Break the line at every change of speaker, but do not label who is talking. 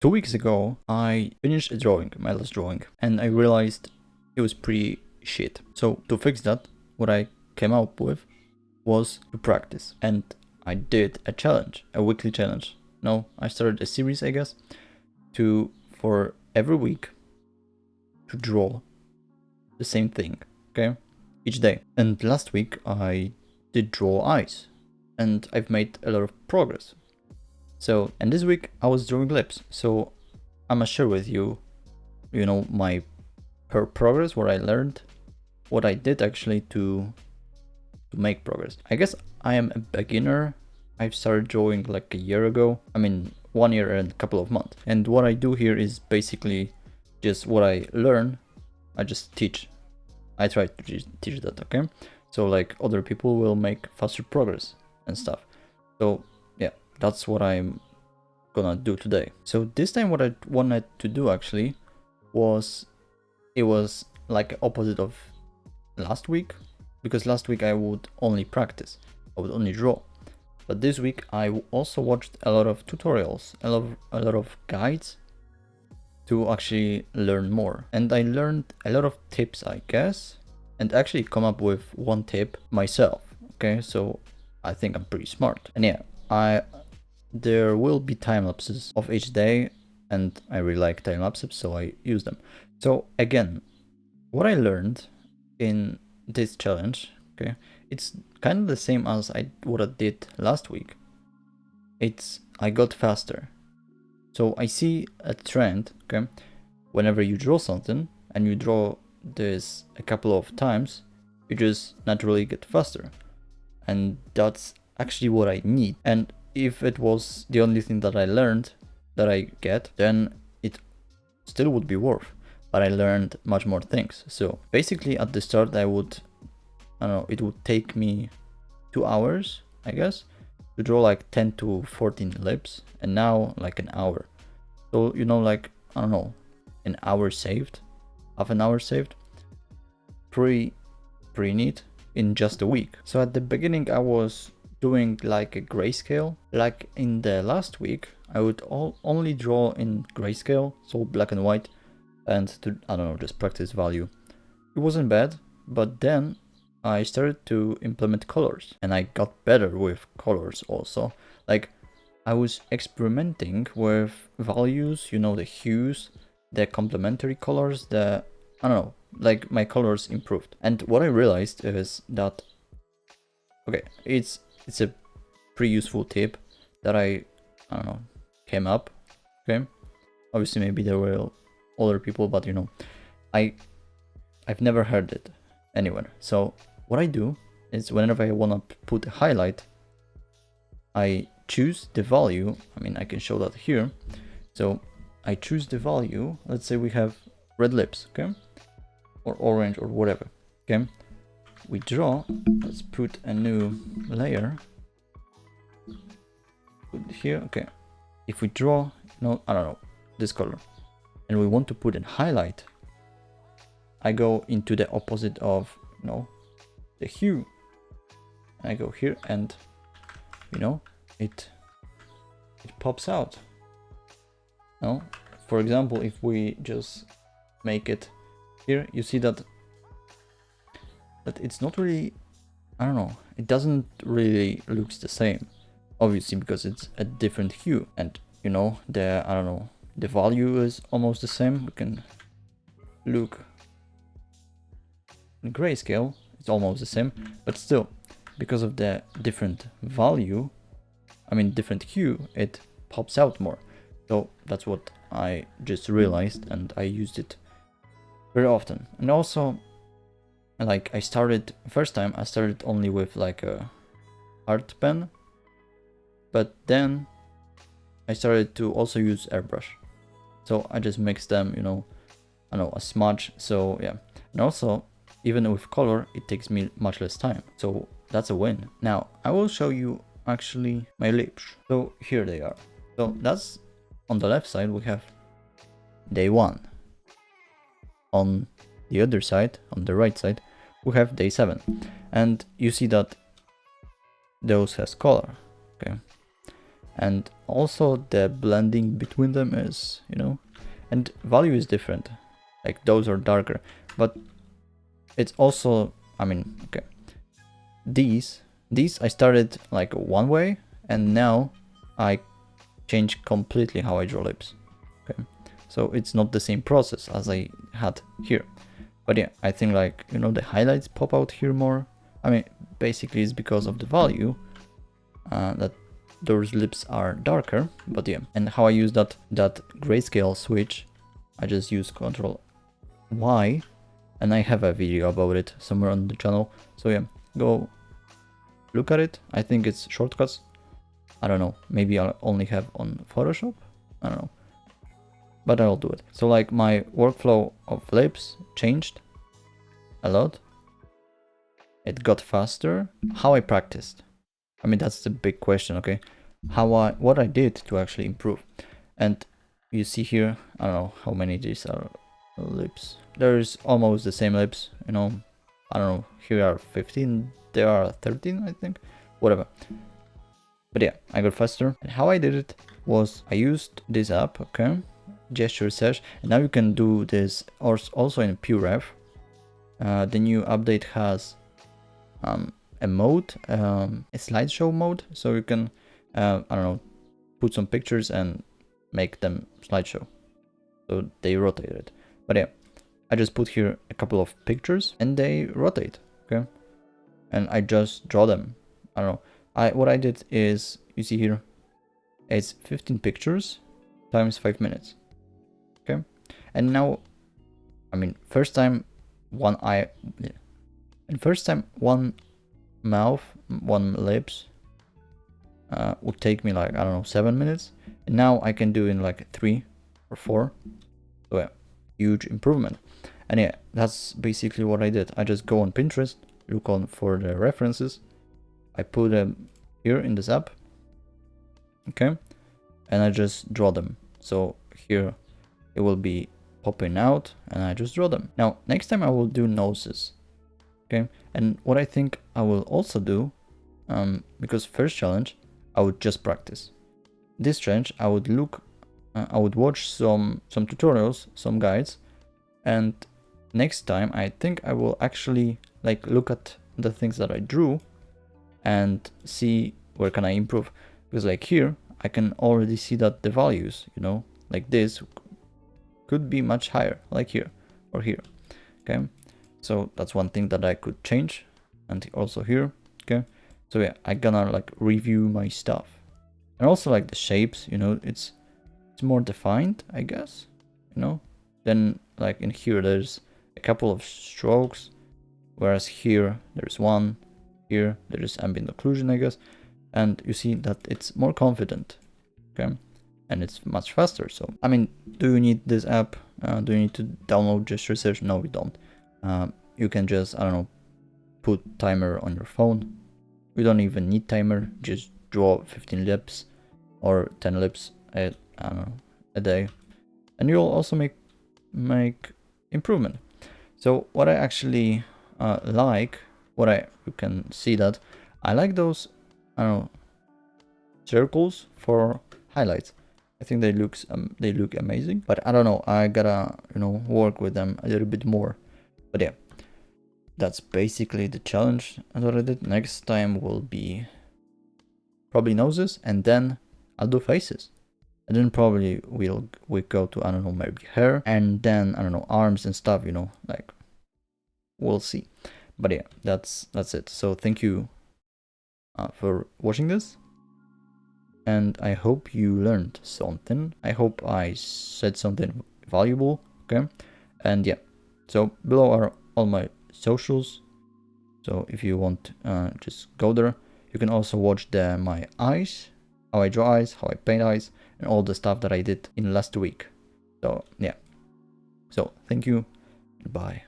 2 weeks ago, I finished a drawing, my last drawing, and I realized it was pretty shit. So to fix that, what I came up with was to practice. And I did a challenge, a weekly challenge. No, I started a series, I guess, for every week to draw the same thing, okay? Each day. And last week I did draw eyes, and I've made a lot of progress. So, and this week I was drawing lips. So I must share with you, my progress, what I learned, what I did actually to make progress. I guess I am a beginner. I've started drawing like a year ago. I mean, 1 year and a couple of months. And what I do here is basically just what I learn, I just teach. I try to teach that, okay? So like other people will make faster progress and stuff. So yeah, that's what I'm gonna do today. So this time what I wanted to do actually was, it was like opposite of last week, because last week I would only practice, I would only draw. But this week I also watched a lot of tutorials, a lot of guides to actually learn more. And I learned a lot of tips, I guess, and actually come up with one tip myself. Okay, so I think I'm pretty smart. And yeah, there will be time lapses of each day, and I really like time lapses, so I use them. So again, what I learned in this challenge, okay, it's kind of the same as what I did last week. I got faster. So I see a trend, okay? Whenever you draw something and you draw this a couple of times, you just naturally get faster. And that's actually what I need. And if it was the only thing that I learned that I get, then it still would be worth. But I learned much more things. So basically at the start it would take me 2 hours, I guess, to draw like 10 to 14 lips, and now like an hour. So like, I don't know, an hour saved, half an hour saved. Pretty neat in just a week. So at the beginning I was doing like a grayscale. Like in the last week I would only draw in grayscale, so black and white, and to, I don't know, just practice value. It wasn't bad, but then I started to implement colors, and I got better with colors also. Like I was experimenting with values, the hues, the complementary colors, I don't know, like my colors improved. And what I realized is that, okay, it's a pretty useful tip that I don't know, came up, okay? Obviously maybe there were other people, but I've never heard it anywhere. So what I do is whenever I want to put a highlight, I choose the value. I mean, I can show that here. So I choose the value. Let's say we have red lips, okay? Or orange or whatever, okay? We draw, let's put a new layer. Put it here, okay. If we draw, I don't know, this color, and we want to put a highlight, I go into the opposite of, the hue. I go here and, it pops out. No, for example, if we just make it here, you see that it's not really, I don't know, it doesn't really looks the same, obviously, because it's a different hue. And I don't know, the value is almost the same. We can look in grayscale, it's almost the same, but still, because of the different value, I mean different hue, it pops out more. So that's what I just realized, and I used it very often. And also, like, first time I started only with like a art pen, but then I started to also use airbrush. So I just mix them, I don't know, a smudge. So yeah, and also even with color, it takes me much less time. So that's a win. Now I will show you actually my lips. So here they are. So that's on the left side, we have day 1. On the other side, on the right side, we have day 7. And you see that those has color, okay? And also the blending between them is, you know, and value is different. Like those are darker, but it's also, I mean, okay. These I started like one way, and now I changed completely how I draw lips. Okay, so it's not the same process as I had here. But yeah, I think like, you know, the highlights pop out here more. I mean, basically it's because of the value that those lips are darker. But yeah, and how I use that grayscale switch, I just use Ctrl Y, and I have a video about it somewhere on the channel. So yeah, go look at it. I think it's shortcuts. I don't know, maybe I'll only have on Photoshop, I don't know, but I'll do it. So like my workflow of lips changed a lot. It got faster. How I practiced, I mean, that's the big question. Okay, what I did to actually improve. And you see here, I don't know how many these are lips. There's almost the same lips, you know, I don't know, here are 15, there are 13, I think, whatever. But yeah, I got faster. And how I did it was I used this app, okay, Gesture Search, and now you can do this also in PureRef. The new update has a mode, a slideshow mode, so you can, I don't know, put some pictures and make them slideshow. So they rotate it. But yeah, I just put here a couple of pictures and they rotate, okay? And I just draw them. I don't know. What I did is, you see here, it's 15 pictures times 5 minutes, okay? And now, I mean, first time one eye, yeah. And first time one mouth, one lips would take me like, I don't know, 7 minutes. And now I can do in like 3 or 4. So yeah, huge improvement. And yeah, that's basically what I did. I just go on Pinterest, look on for the references. I put them here in this app, okay, and I just draw them. So here it will be popping out and I just draw them. Now next time I will do noses, okay, and what I think I will also do, because first challenge I would just practice. This challenge I would look, I would watch some tutorials, some guides, and next time I think I will actually like look at the things that I drew and see where can I improve. Because like here I can already see that the values, you know, like this could be much higher, like here or here, okay? So that's one thing that I could change, and also here, okay? So yeah, I gonna like review my stuff. And also like the shapes, you know, it's more defined, I guess, you know. Then like in here there's a couple of strokes, whereas here there's one, here there is ambient occlusion, I guess, and you see that it's more confident, okay, and it's much faster. So I mean, do you need this app? Do you need to download Gesture Search? No, you don't. You can just, I don't know, put timer on your phone. You don't even need timer, just draw 15 lips or 10 lips I don't know, a day, and you'll also make improvement. So what I actually like, you can see that I like those, I don't know, circles for highlights. I think they look amazing, but I don't know, I gotta, you know, work with them a little bit more. But yeah, that's basically the challenge that I did. Next time will be probably noses, and then I'll do faces. And then probably we go to, I don't know, maybe hair, and then, I don't know, arms and stuff, you know, like, we'll see. But yeah, that's it. So thank you for watching this, and I hope you learned something. I hope I said something valuable, okay? And yeah, so below are all my socials, so if you want, just go there. You can also watch my eyes, how I draw eyes, how I paint eyes, and all the stuff that I did in last week. So yeah, so thank you, bye.